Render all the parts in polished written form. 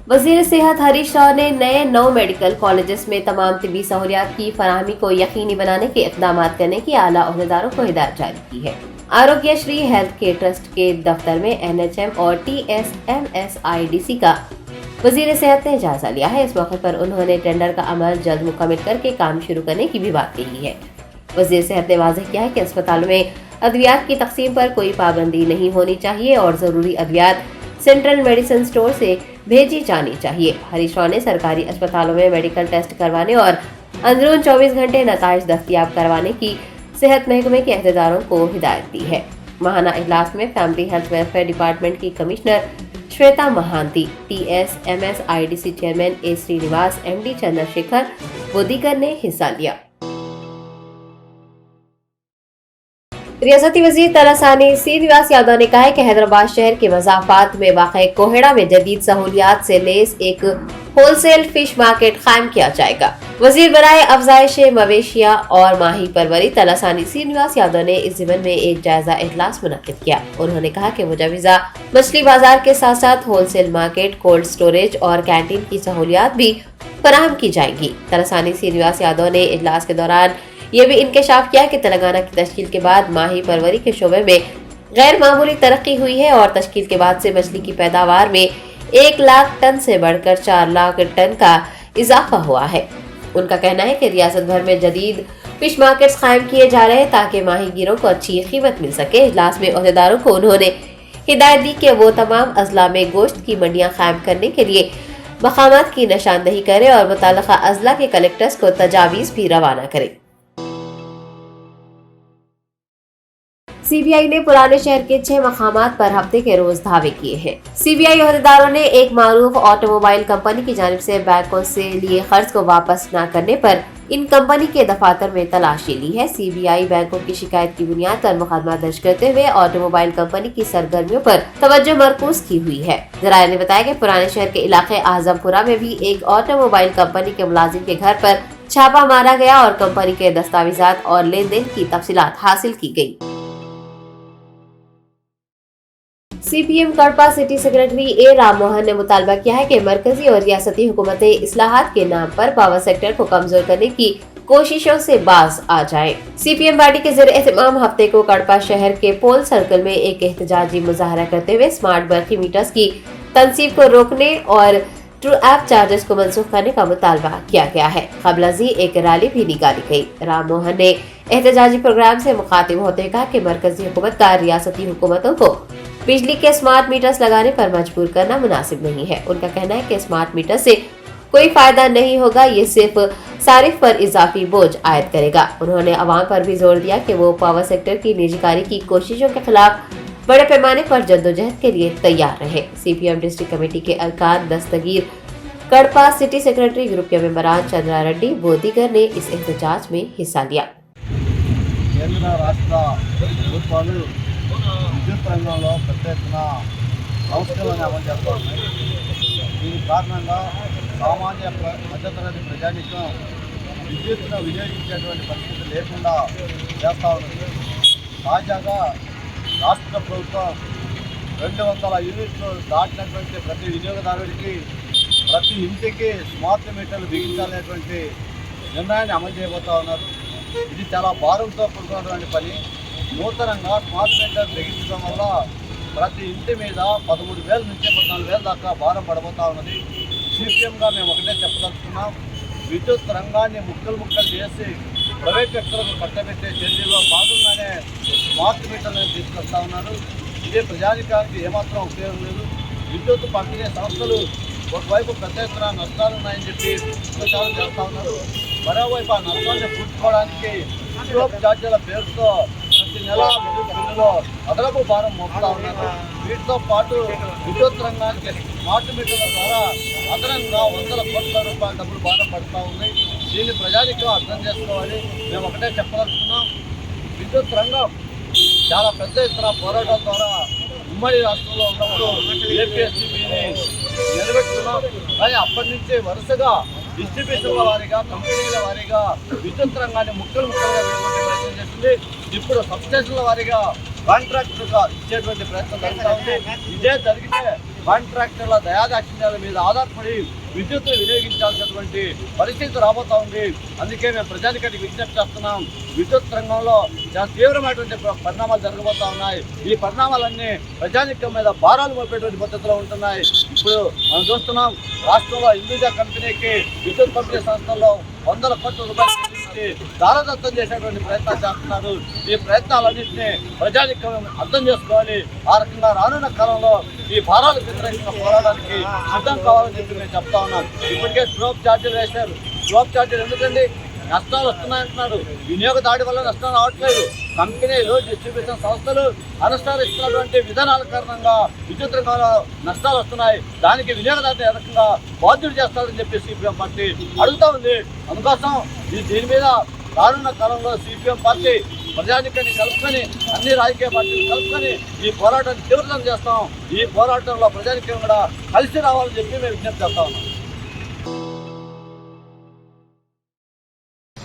वजीर सेहत हरीश राव ने नए 9 मेडिकल कॉलेजेस में तमाम तिबी सहूलियात की फराहमी को यकीनी बनाने के इकदाम करने की आला ओहदेदारों को हिदायत जारी की है। आरोग्य श्री हेल्थ केयर ट्रस्ट के दफ्तर में NHM और TSMSIDC का वजीर सेहत ने जायजा लिया है। इस मौके पर उन्होंने टेंडर का अमल जल्द मुकम्मल करके काम शुरू करने की भी बात कही है। वजीर सेहत ने वाज़ेह किया है कि अस्पतालों में अद्वियात की तकसीम पर कोई पाबंदी नहीं होनी चाहिए और जरूरी अद्वियात सेंट्रल मेडिसिन स्टोर से भेजी जानी चाहिए। हरीश राव ने सरकारी अस्पतालों में मेडिकल टेस्ट करवाने और अंदरून 24 घंटे नताइज दस्तयाब करवाने की सेहत महकमे के अहदेदारों को हिदायत दी है। माहाना इजलास में फैमिली हेल्थ वेलफेयर डिपार्टमेंट की commissioner Shweta Mahanti, TSMSIDC chairman A Srinivas, MD Chandrashekhar व दीगर ने हिस्सा लिया। रियासती वजीर तलासानी श्रीनिवास यादव ने कहा है कि हैदराबाद शहर के मज़ाफात में वाक़े कोहेड़ा में जदीद सहूलियात से लेस एक होलसेल फिश मार्केट कायम किया जाएगा। वजीर बराए अफजाइश मवेशिया और माही परवरी तलासानी श्रीनिवास यादव ने इस ज़िम्न में एक जायजा इजलास मुनक्किद किया। उन्होंने कहा कि मुजवजा मछली बाजार के साथ साथ होलसेल मार्केट, कोल्ड स्टोरेज और कैंटीन की सहूलियात भी फराहम की जाएंगी। तलासानी श्रीनिवास यादव ने इजलास के दौरान ये भी इंकशाफ किया कि तेलंगाना की तश्कील के बाद माही परवरी के शोबे में गैर मामूली तरक्की हुई है और तश्कील के बाद से मछली की पैदावार में 1 लाख टन से बढ़कर 4 लाख टन का इजाफा हुआ है। उनका कहना है कि रियासत भर में जदीद फिश मार्केट्स कायम किए जा रहे हैं ताकि माहीगीरों को अच्छी कीमत मिल सके। इजलास में ओहदेदारों को उन्होंने हिदायत दी कि वो तमाम अजला में गोश्त की मंडियां कायम करने के लिए मकामात की निशानदही करे और मुताल्लिका अजला के कलेक्टर्स को तजावीज़ भी रवाना करे। CBI ने पुराने शहर के 6 मकामात पर हफ्ते के रोज धावे किए हैं। CBI ओहदेदारों ने एक मारूफ ऑटोमोबाइल कंपनी की जानिब से बैंकों से लिए कर्ज को वापस न करने पर इन कंपनी के दफातर में तलाशी ली है। CBI बैंकों की शिकायत की बुनियाद पर मुकदमा दर्ज करते हुए ऑटोमोबाइल कंपनी की सरगर्मियों पर तवज्जो मरकूज की हुई है। जराये ने बताया कि पुराने शहर के इलाके आजमपुरा में भी एक ऑटोमोबाइल कंपनी के मुलाजिम के घर पर छापा मारा गया और कंपनी के दस्तावेजात और लेन देन की तफसीलात हासिल की गयी। CPM Kadapa city secretary A Ram Mohan ने मुतालबा किया है कि मरकजी और रियासती हुकूमतें इस्लाहात के नाम पर पावर सेक्टर को कमजोर करने की कोशिशों से बाज आ जाए। CPM पार्टी के ज़रिए एहतमाम हफ्ते को कड़पा शहर के पोल सर्कल में एक एहतजाजी मुजाहरा करते हुए स्मार्ट बर्की मीटर्स की तनसीब को रोकने और ट्रू ऐप चार्जेस को मनसूख करने का मुतालबा किया गया है। कबल एक रैली भी निकाली गई। राम मोहन ने एहतजाजी प्रोग्राम से मुखातिब होते हुए कहा कि मरकजी हुकूमत का रियासती हुकूमतों को बिजली के स्मार्ट मीटर्स लगाने पर मजबूर करना मुनासिब नहीं है। उनका कहना है कि स्मार्ट मीटर से कोई फायदा नहीं होगा, ये सिर्फ सारिफ पर इजाफी बोझ आयद करेगा। उन्होंने अवाम पर भी जोर दिया कि वो पावर सेक्टर की निजीकारी की कोशिशों के खिलाफ बड़े पैमाने पर जद्दोजहद के लिए तैयार रहे। CPM डिस्ट्रिक्ट कमेटी के अरकान दस्तगीर, कड़पा सिटी सेक्रेटरी ग्रुप के मेंबरान चंद्रा रेड्डी व दीगर ने इस एहतजाज में हिस्सा लिया। విద్యుత్ రంగంలో పెద్ద ఎత్తున సంస్కరణలు అమలు చేస్తూ ఉన్నాయి. దీని కారణంగా సామాన్య మధ్యతరగతి ప్రజానీకం విద్యుత్తును వినియోగించేటువంటి పరిస్థితి లేకుండా చేస్తూ ఉన్నది. తాజాగా రాష్ట్ర ప్రభుత్వం 200 యూనిట్లు దాటినటువంటి ప్రతి వినియోగదారుడికి ప్రతి ఇంటికి స్మార్ట్ మీటర్లు బిగించాలనేటువంటి నిర్ణయాన్ని అమలు చేయబోతూ ఉన్నారు. ఇది చాలా భారంతో కూడుకున్నటువంటి పని. నూతనంగా స్మార్ట్ మీటర్ బిగించడం వల్ల ప్రతి ఇంటి మీద 13,000 నుంచి 14,000 దాకా భారం పడబోతూ ఉన్నది. CPMగా మేము ఒకటే చెప్పదలుచుకున్నాం, విద్యుత్ రంగాన్ని ముక్కలు చేసి ప్రైవేట్ వ్యక్తులకు కట్టబెట్టే చర్యల్లో భాగంగానే స్మార్ట్ మీటర్లను తీసుకొస్తా ఉన్నారు. ఇదే ప్రజానికానికి ఏమాత్రం ఉపయోగం లేదు. విద్యుత్ పంపిణీ సంస్థలు ఒకవైపు పెద్ద ఎత్తున నష్టాలున్నాయని చెప్పి ప్రచారం చేస్తూ ఉన్నారు. మరోవైపు ఆ నష్టాన్ని పూడ్చుకోవడానికి స్టోప్ ఛార్జీల పేరుతో ప్రతి నెల విద్యుత్ బిల్లులో అదనపు భారం మోపుతా ఉన్నారు. వీటితో పాటు విద్యుత్ రంగానికి స్మార్ట్ మీటర్ల ద్వారా అదనంగా వందల కోట్ల రూపాయల డబ్బులు భారం పడుతూ ఉంది. దీన్ని ప్రజానికం అర్థం చేసుకోవాలి. మేము ఒకటే చెప్పదలుచుకున్నాం, విద్యుత్ రంగం చాలా పెద్ద ఎత్తున పోరాటం ద్వారా ఉమ్మడి రాష్ట్రంలో ఉన్నప్పుడు APSCBని నిలబెట్టుకున్నాం. కానీ అప్పటి నుంచి వరుసగా డిస్ట్రిబ్యూషన్ల వారీగా, కంపెనీల వారీగా విద్యుత్ రంగాన్ని ముక్కలుగా వేయబోయే ప్రయత్నం చేస్తుంది. ఇప్పుడు సబ్స్టేషన్ల వారీగా కాంట్రాక్టుగా ఇచ్చేటువంటి ప్రయత్నం జరుగుతూ ఉంది. ఇదే జరిగితే కాంట్రాక్టర్ల దయాదాక్షిణ్యాల మీద ఆధారపడి విద్యుత్తును వినియోగించాల్సినటువంటి పరిస్థితి రాబోతా ఉంది. అందుకే మేము ప్రజానికానికి విజ్ఞప్తి చేస్తున్నాం. విద్యుత్ రంగంలో చాలా తీవ్రమైనటువంటి పరిణామాలు జరగబోతా ఉన్నాయి. ఈ పరిణామాలన్నీ ప్రజానికం మీద భారాలు మోపేటువంటి పద్ధతిలో ఉంటున్నాయి. ఇప్పుడు మనం చూస్తున్నాం, రాష్ట్రంలో హిందూజా కంపెనీకి విద్యుత్ పంపిణీ సంస్థల్లో 100 కోట్ల రూపాయలు దారదత్తం చేసేటువంటి ప్రయత్నాలు చేస్తున్నారు. ఈ ప్రయత్నాలన్నింటినీ ప్రజానికం అర్థం చేసుకోవాలి. ఆ రకంగా రానున్న కాలంలో ఈ భారాలకు వ్యతిరేకంగా పోరాడానికి సిద్ధం కావాలని చెప్పి మేము చెప్తా ఉన్నాం. ఇప్పటికే స్లోప్ ఛార్జీలు వేశారు. స్లోప్ ఛార్జీలు ఎందుకండి? నష్టాలు వస్తున్నాయంటున్నారు. వినియోగదాడి వల్ల నష్టాలు రావట్లేదు. కంపెనీలు, డిస్ట్రిబ్యూషన్ సంస్థలు అనుసరిస్తున్నటువంటి విధానాల కారణంగా విద్యుత్ రంగంలో నష్టాలు వస్తున్నాయి. దానికి వినియోగదారులు ఏ రకంగా బాధ్యులు చేస్తారని చెప్పి సిపిఎం పార్టీ అడుగుతూ ఉంది. అందుకోసం దీని మీద రానున్న కాలంలో సిపిఎం పార్టీ ప్రజానికాన్ని కలుపుకొని, అన్ని రాజకీయ పార్టీలు కలుపుకొని ఈ పోరాటాన్ని తీవ్రతం చేస్తాం. ఈ పోరాటంలో ప్రజానికం కూడా కలిసి రావాలని చెప్పి మేము విజ్ఞప్తి చేస్తా ఉన్నాం.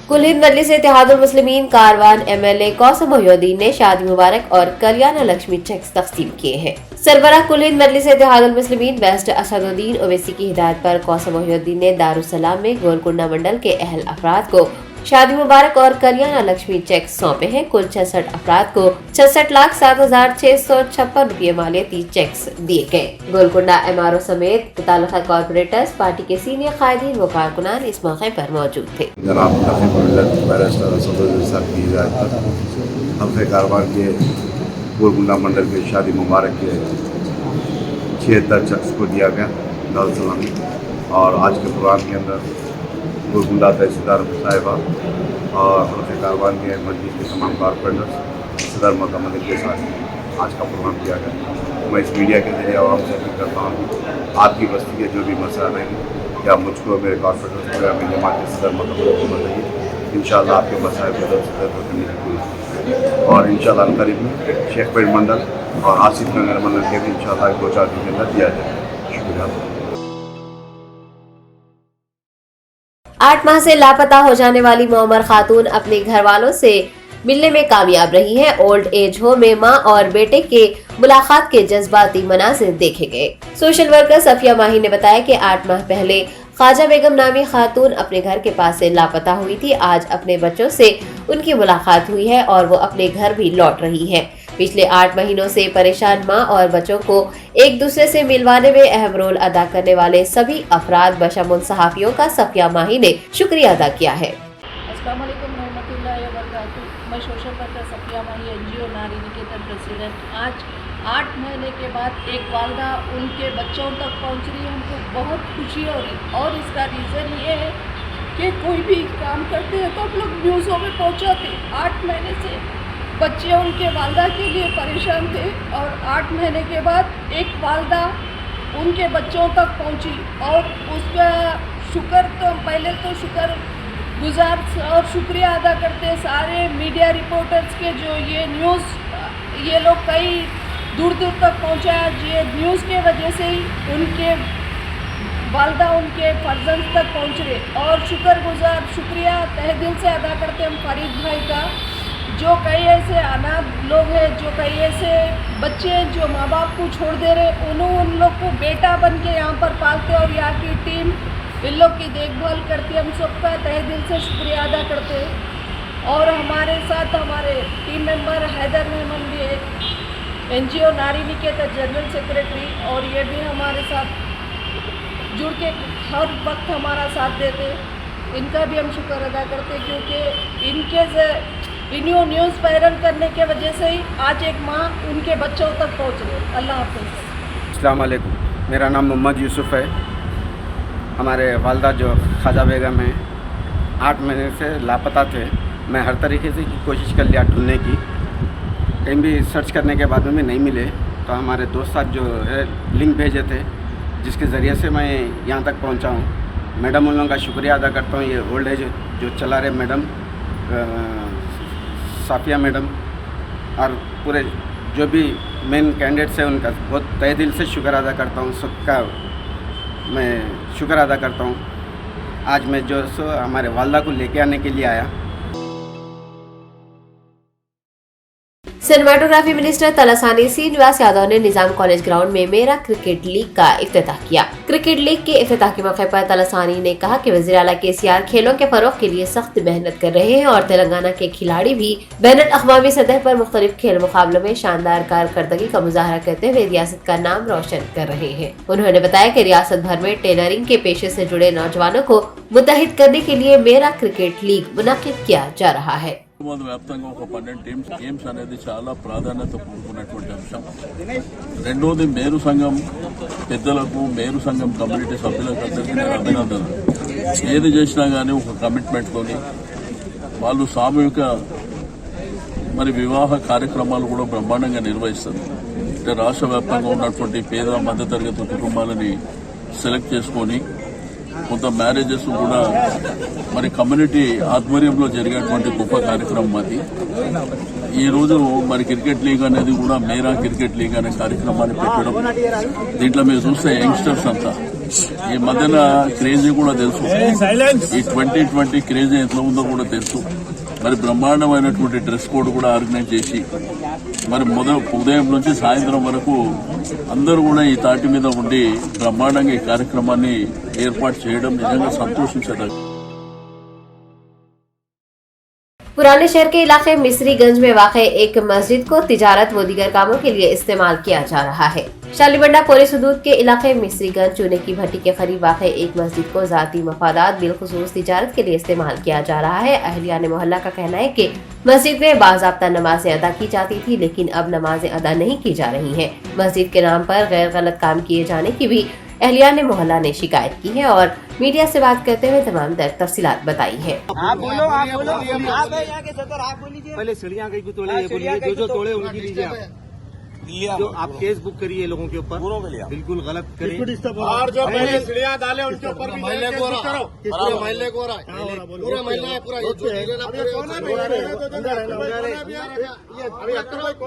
कुल हिंद मजलिस इत्तेहादुल मुस्लिमीन कारवान एमएलए कौसम मोहिउद्दीन ने शादी मुबारक और कल्याण लक्ष्मी चेक्स तकसीम किए हैं। सरबराह कुल हिंद मजलिस इत्तेहादुल मुस्लिमीन वेस्ट असदुद्दीन ओवैसी की हिदायत पर कौसम मोहिउद्दीन ने दारुसलाम में गोलकुंडा मंडल के अहल अफराद को शादी मुबारक और कल्याण लक्ष्मी चेक्स सौंपे हैं। कुल 66 अफराद को 66,07,656 रुपये मालियती चेक्स दिए गए। गोलकुंडा एमआरओ समेत मुताल्लिका कॉर्पोरेटर्स, पार्टी के सीनियर कायदीन व कारकुनान इस मौके पर मौजूद थे। जनाब बैरिस्टर असदुद्दीन साहब की हिदायत पर हल्के कारवान के गोलकुंडा मंडल के शादी मुबारक के 76 शख्स को दिया गया दारुसलाम। और आज के प्रोग्राम के अंदर गोलकुंडा तहसीलदार साहिबा और हल्के कारवान के मस्जिद के तमाम कारपोरेटर्स, सदर मोहतमद के साथ आज का प्रोग्राम किया गया। मैं इस मीडिया के जरिए आवाम से अपील करता हूँ, आपकी बस्ती के जो भी मसला रहेंगे या मुझको, मेरे कारपोरेटर्स को या मेरी जमात के सदर मोहतमद को बताइए। इंशाअल्लाह आपके मसाइल को जल्द से जल्द करने की कोशिश। और इंशाअल्लाह करीब में शेखपेट मंडल और आसिफ नगर मंडल के भी इंशाअल्लाह 2-4 दिन के अंदर दिया जाए। शुक्रिया। 8 माह से लापता हो जाने वाली मोअम्मर खातून अपने घर वालों से मिलने में कामयाब रही हैं। ओल्ड एज होम में मां और बेटे के मुलाकात के जज्बाती मनाजिर देखे गए। सोशल वर्कर सफिया माही ने बताया कि 8 माह पहले ख्वाजा बेगम नामी खातून अपने घर के पास से लापता हुई थी। आज अपने बच्चों से उनकी मुलाकात हुई है और वो अपने घर भी लौट रही है। पिछले 8 महीनों से परेशान मां और बच्चों को एक दूसरे से मिलवाने में अहम रोल अदा करने वाले सभी अफराद बशमुल सहाफियों का सफिया माही ने शुक्रिया अदा किया है। अस्सलाम वालेकुम रहमतुल्लाहि व बरकातुहू। मैं सोशल वर्कर सफिया माही एनजीओ नारी निकेतन प्रेसिडेंट। आज 8 महीने के बाद एक वालदा उनके बच्चों तक पहुंच रही है। हमको बहुत खुशी हो रही और इसका रीज़न ये है कि कोई भी काम करते हैं तो हम लोग न्यूज़ों में पहुंचाते। 8 महीने से बच्चे उनके वालदा के लिए परेशान थे और 8 महीने के बाद एक वालदा उनके बच्चों तक पहुंची और उसका शुक्र तो पहले तो शुक्र गुजार और शुक्रिया अदा करते सारे मीडिया रिपोर्टर्स के जो ये न्यूज़ ये लोग कई दूर दूर तक पहुंचाया। ये न्यूज़ के वजह से ही उनके वालदा उनके फर्जंद तक पहुंच रहे और शुक्रगुजार शुक्रिया तहे दिल से अदा करते हम फरीद भाई का, जो कई ऐसे अनाथ लोग हैं, जो कई ऐसे बच्चे हैं जो माँ बाप को छोड़ दे रहे, उन्होंने उन लोग को बेटा बन के यहाँ पर पालते और यहाँ की टीम इन लोग की देखभाल करती। हम सबका तहे दिल से शुक्रिया अदा करते हैं। और हमारे साथ हमारे टीम मेंबर हैदर मेमन भी है, एनजीओ नारी निकेतन जनरल सेक्रेटरी, और ये भी हमारे साथ जुड़ के हर वक्त हमारा साथ देते। इनका भी हम शुक्र अदा करते क्योंकि इनके इन्हों न्यूज़ वायरल करने के वजह से ही आज एक माँ उनके बच्चों तक पहुँच रही। अल्लाह हाफ़िज़। अस्सलाम वालेकुम। मेरा नाम मोहम्मद यूसुफ़ है। हमारे वालदा जो ख्वाजा बेगम हैं 8 महीने से लापता थे। मैं हर तरीके से कोशिश कर लिया ढूंढने की, कहीं भी सर्च करने के बाद में नहीं मिले। तो हमारे दोस्त साहब जो है लिंक भेजे थे जिसके ज़रिए से मैं यहाँ तक पहुँचा हूँ। मैडम उन लोगों का शुक्रिया अदा करता हूँ। ये ओल्ड एज जो चला रहे मैडम साफिया मैडम और पूरे जो भी मेन कैंडिडेट्स हैं उनका बहुत तहे दिल से शुक्र अदा करता हूँ। सबका मैं शुक्र अदा करता हूँ। आज मैं जो सो हमारे वालदा को लेके आने के लिए आया। सिनेमाटोग्राफी मिनिस्टर तलासानी श्रीनिवास यादव ने निजाम कॉलेज ग्राउंड में मेरा क्रिकेट लीग का इफ्तिताह किया। क्रिकेट लीग के इफ्तिताह के मौके पर तलासानी ने कहा कि वज़ीर आला केसीआर खेलों के फरोग के लिए सख्त मेहनत कर रहे हैं और तेलंगाना के खिलाड़ी भी बैनुल-अक़वामी सतह पर मुख्तलिफ खेल मुकाबलों में शानदार कारकर्दगी का मुजाहरा करते हुए रियासत का नाम रोशन कर रहे हैं। उन्होंने बताया कि रियासत भर में टेलरिंग के पेशे से जुड़े नौजवानों को मुत्तहिद करने के लिए मेरा क्रिकेट लीग मुनक्किद किया जा रहा है। వ్యాప్తంగా ఒక 12 టీమ్స్ గేమ్స్ అనేది చాలా ప్రాధాన్యత కూడుకున్నటువంటి అంశం. రెండోది మేరు సంఘం పెద్దలకు, మేరు సంఘం కమ్యూనిటీ సభ్యులకు అందరికీ నేను అభినందనలు. ఏది చేసినా కానీ ఒక కమిట్మెంట్తోని వాళ్ళు సామూహిక వివాహ కార్యక్రమాలు కూడా బ్రహ్మాండంగా నిర్వహిస్తారు. అంటే రాష్ట్ర వ్యాప్తంగా ఉన్నటువంటి పేద మధ్యతరగతి కుటుంబాలని సెలెక్ట్ చేసుకొని కొంత మ్యారేజెస్ కూడా కమ్యూనిటీ ఆధ్వర్యంలో జరిగేటువంటి గొప్ప కార్యక్రమం అది. ఈ రోజు క్రికెట్ లీగ్ అనేది కూడా మేరా క్రికెట్ లీగ్ అనే కార్యక్రమాన్ని పెట్టడం, దీంట్లో మీరు చూస్తే యంగ్స్టర్స్ అంతా ఈ మధ్యన క్రేజీ కూడా తెలుసు, ఈ 2020 క్రేజీ ఎట్లా ఉందో కూడా తెలుసు. బ్రహ్మాండమైనటువంటి డ్రెస్ కోడ్ కూడా ఆర్గనైజ్ చేసి ఉదయం నుంచి సాయంత్రం వరకు అందరూ కూడా ఈ తాటి మీద ఉండి బ్రహ్మాండంగా ఈ కార్యక్రమాన్ని ఏర్పాటు చేయడం నిజంగా సంతోషించదగ్గ. पुराने शहर के इलाके मिस्रीगंज में वाक़े एक मस्जिद को तिजारत व दीगर कामों के लिए इस्तेमाल किया जा रहा है। शालीबंडा पुलिस हदूद के इलाके मिस्रीगंज चूने की भट्टी के करीब वाक़े एक मस्जिद को ज़ाती मफादात बिलखुसूस तिजारत के लिए इस्तेमाल किया जा रहा है। अहलियान मोहल्ला का कहना है कि मस्जिद में बाज़ाब्ता नमाजें अदा की जाती थी, लेकिन अब नमाजें अदा नहीं की जा रही हैं। मस्जिद के नाम पर गैर गलत काम किए जाने की भी अहलियान मोहल्ला ने शिकायत की है और मीडिया से बात करते हुए तमाम तफसीलात बताई है। आप बोलो पहले सीढ़ियाँ गई को तोड़े, ये बोलिए जो तोड़े उनकी लीजिए आप। जो आप केस बुक करिए लोगों के ऊपर, बिल्कुल गलत करिए। और जो पहले सीढ़ियाँ डाले उनके ऊपर भी महिले को महिले को पूरा महिला है पूरा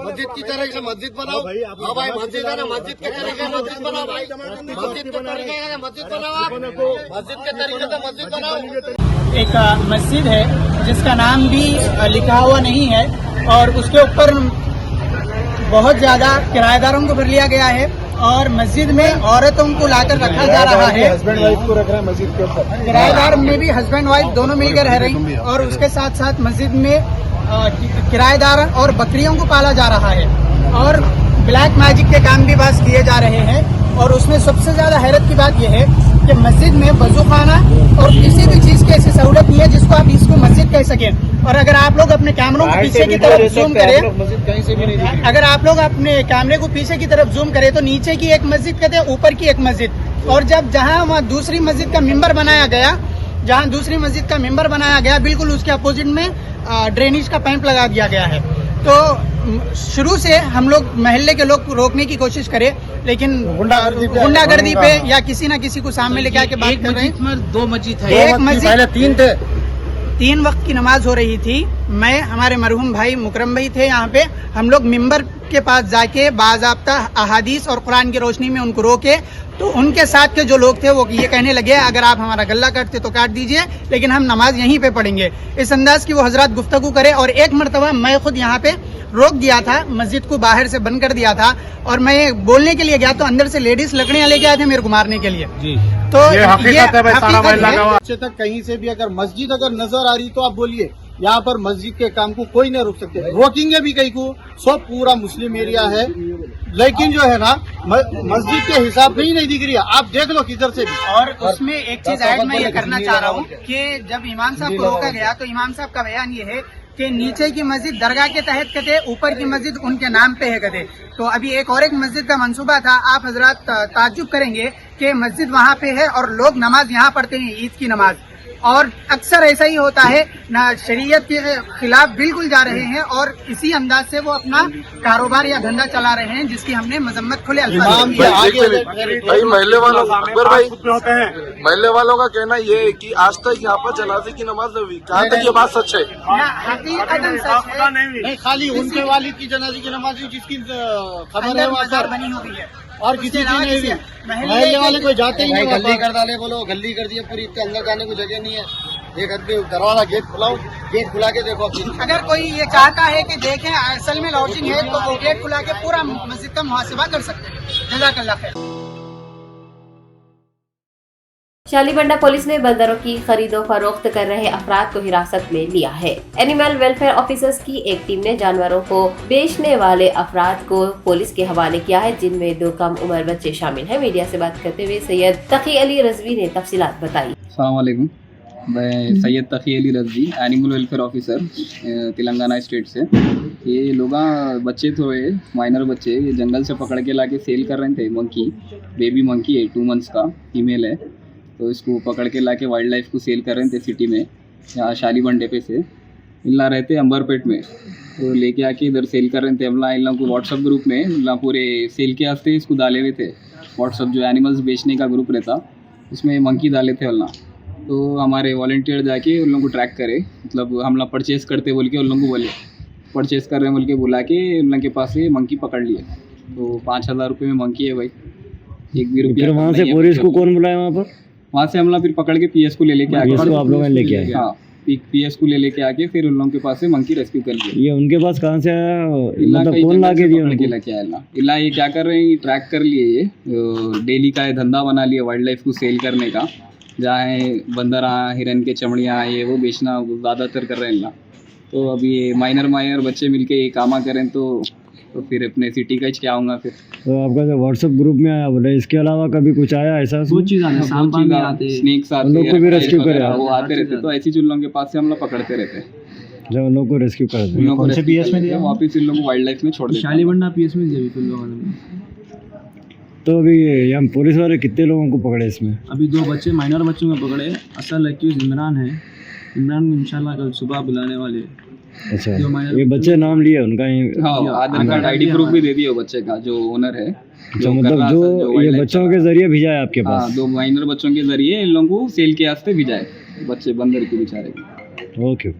मस्जिद की तरह से मस्जिद बनाओ। हाँ भाई मस्जिद है ना, मस्जिद के तरीके मस्जिद बनाओ भाई, मस्जिद के तरीके मस्जिद बनाओ, आप मस्जिद के तरीके से मस्जिद बनाओ। एक मस्जिद है जिसका नाम भी लिखा हुआ नहीं है और उसके ऊपर बहुत ज्यादा किराएदारों को भर लिया गया है और मस्जिद में औरतों को लाकर रखा जा रहा है। हस्बैंड वाइफ को रख रहा है मस्जिद के ऊपर। किराएदार में भी हस्बैंड वाइफ दोनों मिलकर रह रही और उसके साथ साथ मस्जिद में किराएदार और बकरियों को पाला जा रहा है और ब्लैक मैजिक के काम भी बस किए जा रहे हैं। और उसमें सबसे ज्यादा हैरत की बात यह है कि मस्जिद में वजूखाना और किसी भी चीज की ऐसी सहूलत नहीं है जिसको आप इसको मस्जिद कह सकें। और अगर आप लोग अपने कैमरों को पीछे की तरफ जूम करें, कहीं से भी नहीं दिख रही। अगर आप लोग अपने कैमरे को पीछे की तरफ जूम करें तो नीचे की एक मस्जिद कहते हैं, ऊपर की एक मस्जिद। और जब जहां वहाँ दूसरी मस्जिद का मिंबर बनाया गया, बिल्कुल उसके अपोजिट में ड्रेनेज का पाइप लगा दिया गया है। तो शुरू से हम लोग मोहल्ले के लोग रोकने की कोशिश करें, लेकिन गुंडागर्दी पे या किसी न किसी को सामने लेके आके बात कर रहे हैं। 2 मस्जिद है, एक मस्जिद पहले 3 थे। 3 वक्त की नमाज हो रही थी। मैं, हमारे मरहूम भाई मुकरम भाई थे यहाँ पे। हम लोग मिंबर के पास जाके बाज़ाब्ता अहादीस और कुरान की रोशनी में उनको रोके तो उनके साथ के जो लोग थे वो ये कहने लगे अगर आप हमारा गला काटते तो काट दीजिए, लेकिन हम नमाज यहीं पे पढ़ेंगे। इस अंदाज की वो हजरत गुफ्तगू करे। और एक मरतबा मैं खुद यहाँ पे रोक दिया था, मस्जिद को बाहर से बंद कर दिया था और मैं बोलने के लिए गया तो अंदर से लेडीज लकड़ियां लेके आए थे मेरे को मारने के लिए। जी तो ये हकीकत है भाई, सारा महिला का अच्छे तक कहीं से भी अगर मस्जिद अगर नजर आ रही तो आप बोलिए, यहाँ पर मस्जिद के काम को कोई नहीं रोक सकते। रोकेंगे भी कहीं को, सब पूरा मुस्लिम एरिया है, लेकिन जो है ना मस्जिद के हिसाब से ही नहीं दिख रही है। आप देख लो किधर से भी। और उसमें एक चीज ऐड मैं ये करना चाह रहा हूँ कि जब इमाम साहब को रोका गया तो इमाम साहब का बयान ये है कि नीचे की मस्जिद दरगाह के तहत कहते, ऊपर की मस्जिद उनके नाम पे है कहते। तो अभी एक और एक मस्जिद का मंसूबा था। आप हजरात ताज्जुब करेंगे कि मस्जिद वहाँ पे है और लोग नमाज यहाँ पढ़ते हैं, ईद की नमाज। और अक्सर ऐसा ही होता है ना, शरीयत के खिलाफ बिल्कुल जा रहे हैं और इसी अंदाज से वो अपना कारोबार या धंधा चला रहे हैं, जिसकी हमने मजम्मत खुले अल्फाज में की। भाई महल्ले वालों महल्ले वालों का कहना ये है कि आज तक यहाँ पर जनाजे की नमाज नहीं हुई। कहाँ तक ये बात सच है? हकीकतन सच है। नहीं, खाली उनके वालिद की जनाजे की नमाज हुई जिसकी खबर है वहाँ पर बनी हुई है और किसी की नहीं हुई। महल्ले वाले कोई जाते ही नहीं, गली कर डाले, बोलो गली कर दिए पूरी, अंदर जाने को जगह नहीं है। एक आदमी दरवाजा गेट खुलाओ, गेट खुला के देखो फिर। अगर कोई ये चाहता है कि देखें असल में लॉजिंग है तो वो गेट खुला के पूरा मस्जिद का मुहासिबा कर सकते हैं। जज़ाकल्लाह खैर। शालीबंडा पुलिस ने बंदरों की खरीदो फरोख्त कर रहे अफराद को हिरासत में लिया है। एनिमल वेलफेयर ऑफिसर्स की एक टीम ने जानवरों को बेचने वाले अफराद को पुलिस के हवाले किया है, जिनमें 2 कम उम्र बच्चे शामिल हैं। मीडिया से बात करते हुए सैयद तकी अली रजवी ने तफसीलात बताई। अस्सलाम वालेकुम, मैं Syed Taqi Ali Razvi, animal welfare officer Telangana state से। ये लोग बच्चे थे, माइनर बच्चे, ये जंगल से पकड़ के लाके सेल कर रहे थे। मंकी, बेबी मंकी है, 2 मंथ्स का फीमेल है, तो इसको पकड़ के लाके वाइल्ड लाइफ को सेल कर रहे थे सिटी में, यहाँ शालीबंडे पे से। इल्ला रहते अंबरपेट में, तो लेके आके इधर सेल कर रहे थे। हम इन लोग को व्हाट्सअप ग्रुप में पूरे सेल के वास्ते इसको डाले हुए थे। व्हाट्सअप जो एनिमल्स बेचने का ग्रुप रहता, उसमें मंकी डाले थे अल्लाह। तो हमारे वॉलंटियर जाके उन लोगों को ट्रैक करे, मतलब हम लोग परचेस करते बोल के उन लोगों को बोले, परचेस कर रहे हैं बोल के बुला के उन लोगों के पास से मंकी पकड़ लिए। तो 5000 रुपये में मंकी है भाई, एक भी रुपया। वहाँ से पुलिस को कौन बुलाया वहाँ पर? वहाँ से हम लोग फिर पकड़ के पीएस को ले लेके आगे, आप लोगों ने लेके आए? हाँ, पीएस को ले लेके आके फिर उन लोगों के पास से मंकी रेस्क्यू कर लिया। ये उनके पास कहाँ से आया, मतलब कौन ला के दिया उनको? लेके आया इला। ये क्या कर रहे हैं, ट्रैक कर लिए, ये डेली का धंधा बना लिया वाइल्ड लाइफ को सेल करने का। जहाँ बंदर, हिरन के चमड़ियाँ, ये वो बेचना ज़्यादातर कर रहे हैं ना। तो अभी ये माइनर बच्चे मिलके ये कामा करें तो फिर अपने सिटी का क्या होगा फिर। तो आपका जो व्हाट्सएप ग्रुप में आया बोले, इसके अलावा कभी कुछ आया ऐसा? बहुत चीज़ आते, स्नेक्स आते, लोग को भी रेस्क्यू करे, वो आते रहते। तो ऐसी चुल्लों के पास से हम लोग पकड़ते रहते हैं, जब उन लोग को रेस्क्यू करते हैं। वापिस इन लोगों को वाइल्ड लाइफ में छोड़ देते। शालीबंडा पीएस में दिया। तो अभी यहाँ पुलिस वाले कितने लोगों को पकड़े इसमें? अभी 2 बच्चे, माइनर बच्चों को पकड़े। असल एक्यूज इमरान है। इमरान इंशाल्लाह कल सुबह बुलाने वाले। अच्छा, ये बच्चे नाम लिए उनका? हाँ, आधार कार्ड आईडी प्रूफ भी दे दिया बच्चे का, जो ओनर है। जो मतलब जो ये बच्चों के जरिए भेजा है आपके पास? 2 माइनर बच्चों के जरिए इन लोगों को सेल के वास्ते भेजा है, बच्चे बंदर के बेचारे। ओके।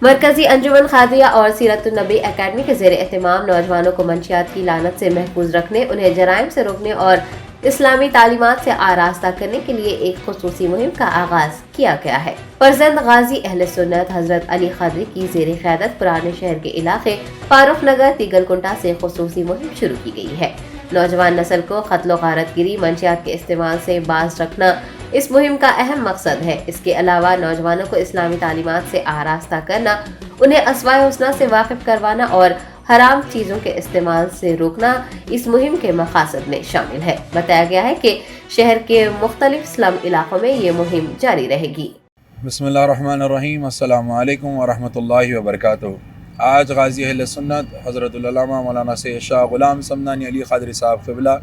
मरकजी अंजुमन खादिया और सीरतुन्नबी एकेडमी के ज़ेर एहतमाम नौजवानों को मंशियात की लानत से महफूज रखने, उन्हें जराइम से रोकने और इस्लामी तालीमात से आरास्ता करने के लिए एक खुसूसी मुहिम का आगाज किया गया है। फरजंद गाजी अहले सुन्नत हजरत अली खदरी की ज़ेर क़यादत पुराने शहर के इलाके फारूक नगर तिगलकुंटा से खुसूसी मुहिम शुरू की गई है। नौजवान नस्ल को क़त्ल गारतगिरी, मंशियात के इस्तेमाल से बाज रखना इस मुहिम का अहम मकसद है। इसके अलावा नौजवानों को इस्लामी तालीमात से आरास्ता करना, उन्हें अस्वाए हुस्ना से वाकिफ करवाना और हराम चीज़ों के इस्तेमाल से रोकना इस मुहिम के मकासद में शामिल है। बताया गया है कि शहर के मुख्तलिफ स्लम इलाकों में ये मुहिम जारी रहेगी। बिस्मिल्लाहिर्रहमानिर्रहीम, अस्सलामु अलैकुम वरहमतुल्लाहि वबरकातुहू। आज गाजी अहले सुन्नत हज़रतुल उलमा मौलाना सैयद शाह ग़ुलाम समदानी अली क़ादरी साहब क़िबला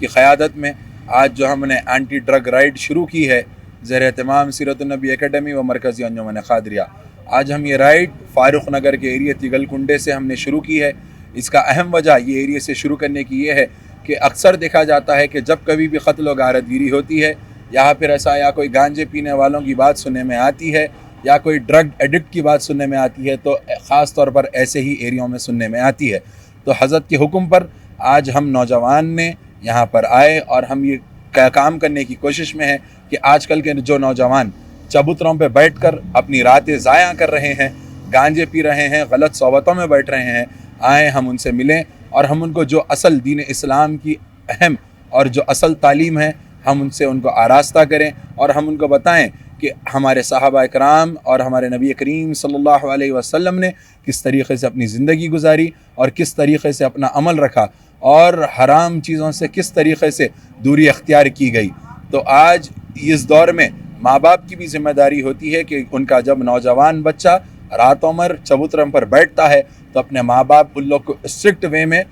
की क़यादत में आज जो हमने एंटी ड्रग राइड शुरू की है ज़ेर एहतमाम सीरतुन्नबी एकेडमी व मरकज़ी अंजुमन क़ादरिया। आज हम ये राइड फ़ारूक नगर के एरिया तिगलकुंडे से हमने शुरू की है। इसका अहम वजह ये एरिया से शुरू करने की ये है कि अक्सर देखा जाता है कि जब कभी भी क़त्ल व गारतगिरी होती है, यहाँ पर ऐसा या कोई गांजे पीने वालों की बात सुनने में आती है या कोई ड्रग एडिक्ट की बात सुनने में आती है, तो ख़ास तौर पर ऐसे ही एरियाओं में सुनने में आती है। तो हज़रत के हुक्म पर आज हम नौजवान ने यहाँ पर आए और हम ये काम करने की कोशिश में है कि आजकल के जो नौजवान चबूतरों पे बैठकर अपनी रातें ज़ाया कर रहे हैं, गांजे पी रहे हैं, गलत सोबतों में बैठ रहे हैं, आए हम उनसे मिलें और हम उनको जो असल दीन इस्लाम की अहम और जो असल तालीम है हम उनसे उनको आरास्ता करें और हम उनको बताएं कि हमारे सहाबा इकराम और हमारे नबी करीम सल्लल्लाहु अलैहि वसल्लम ने किस तरीक़े से अपनी ज़िंदगी गुजारी और किस तरीक़े से अपना अमल रखा और हराम चीज़ों से किस तरीक़े से दूरी अख्तियार की गई। तो आज इस दौर में माँ बाप की भी ज़िम्मेदारी होती है कि उनका जब नौजवान बच्चा रात उमर चबूतरम पर बैठता है तो अपने माँ बाप उन लोग को स्ट्रिक्ट वे में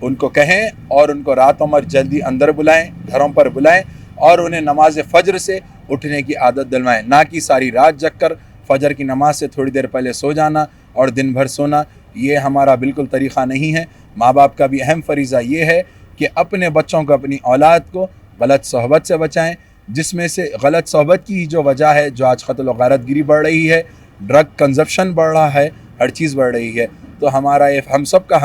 उनको कहें और उनको रात उमर जल्दी अंदर बुलाएं, घरों पर बुलाएं और उन्हें नमाज फ़जर से उठने की आदत दिलवाएं, ना कि सारी रात जग कर फ़जर की नमाज से थोड़ी देर पहले सो जाना और दिन भर सोना। ये हमारा बिल्कुल तरीक़ा नहीं है। माँ बाप का भी अहम फ़रीज़ा ये है कि अपने बच्चों को, अपनी औलाद को गलत सोहबत से बचाएं, जिसमें से गलत सोहबत की जो वजह है, जो आज क़त्ल व गारतगिरी बढ़ रही है, ड्रग कंजप्शन बढ़ रहा है, हर चीज़ बढ़ रही है। तो हमारा ये हम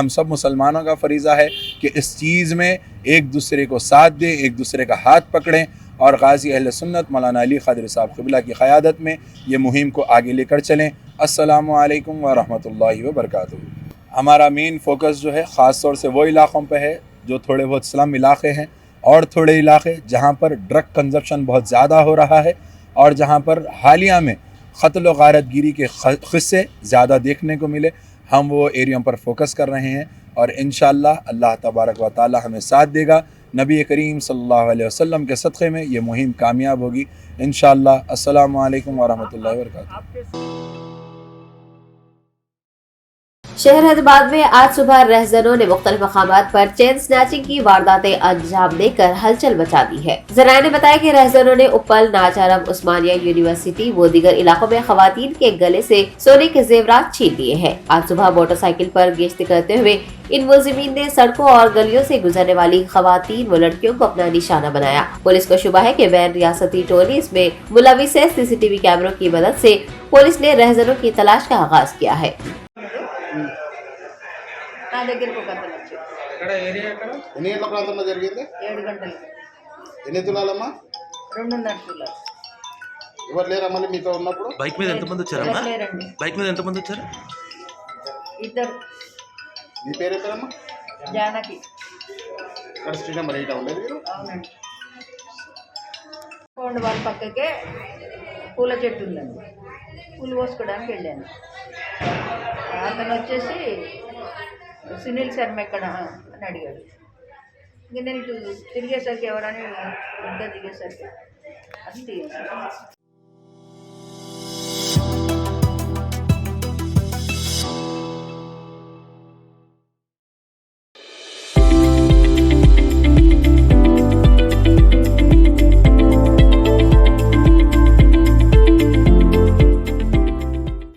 सब मुसलमानों का फ़रीज़ा है कि इस चीज़ में एक दूसरे को साथ दें, एक दूसरे का हाथ पकड़ें और गाजी अहले सुन्नत मौलाना अली क़ादरी साहब क़िबला की क़यादत में ये मुहिम को आगे लेकर चलें। अस्सलामु अलैकुम व रहमतुल्लाहि व बरकातुहू। हमारा मेन फोकस जो है ख़ास तौर से वो इलाक़ों पे है जो थोड़े बहुत स्लम इलाक़े हैं और थोड़े इलाक़े जहाँ पर ड्रग कंजप्शन बहुत ज़्यादा हो रहा है और जहाँ पर हालिया में क़त्ल व गारतगिरी के क़िस्से ज़्यादा देखने को मिले, हम वो एरिया पर फोकस कर रहे हैं और इंशाअल्लाह अल्लाह तबारक व तआला हमें साथ देगा। नबी करीम सल्लल्लाहु अलैहि वसल्लम के सदक़े में ये मुहिम कामयाब होगी इंशाअल्लाह। अस्सलामु अलैकुम व रहमतुल्लाहि व बरकातुहू। शहर हैदराबाद में आज सुबह रहजनों ने मुख्तलिफ मकामात पर चेन स्नैचिंग की वारदातें अंजाम देकर हलचल मचा दी है। जराये ने बताया कि रहजनों ने उपल, नाचारम, उस्मानिया यूनिवर्सिटी व दीगर इलाकों में खवातीन के गले से सोने के जेवरात छीन लिए हैं। आज सुबह मोटरसाइकिल पर गेश्त करते हुए इन मुलजिमीन ने सड़कों और गलियों से गुजरने वाली खवातीन व लड़कियों को अपना निशाना बनाया। पुलिस को शुबा है कि वैन रियासती टोली इसमें मुलविस है। CCTV कैमरों की मदद से पुलिस ने रहजनों की तलाश का आगाज किया है। నా దగ్గరికి ఒక అతను వచ్చాడు. ఎన్ని గంటల ప్రాంతంలో జరిగింది? 7 గంటలు. ఎన్ని తులాలమ్మా? 2.5 తులాలు. ఎవరు లేరా మళ్ళీ మీతో ఉన్నప్పుడు? బైక్ మీద ఎంతమంది వచ్చారమ్మా? లేరండి. బైక్ మీద ఎంతమంది వచ్చారు? ఇద్దరు. మీ పేరు ఎక్కడమ్మా? జానకి. ఇక్కడ స్ట్రీట్ నెంబర్ 8 ఉండేది మీరు? అవునండి. కొండ వాళ్ళ పక్కకే పూల చెట్టు ఉందండి. పూలు కోసుకోవడానికి వెళ్ళాను. అతను వచ్చేసి సునీల్ శర్మ ఎక్కడ అని అడిగాడు. ఇంక నేను తిరిగేసరికి ఎవరని ఇంత దిగేసరికి అది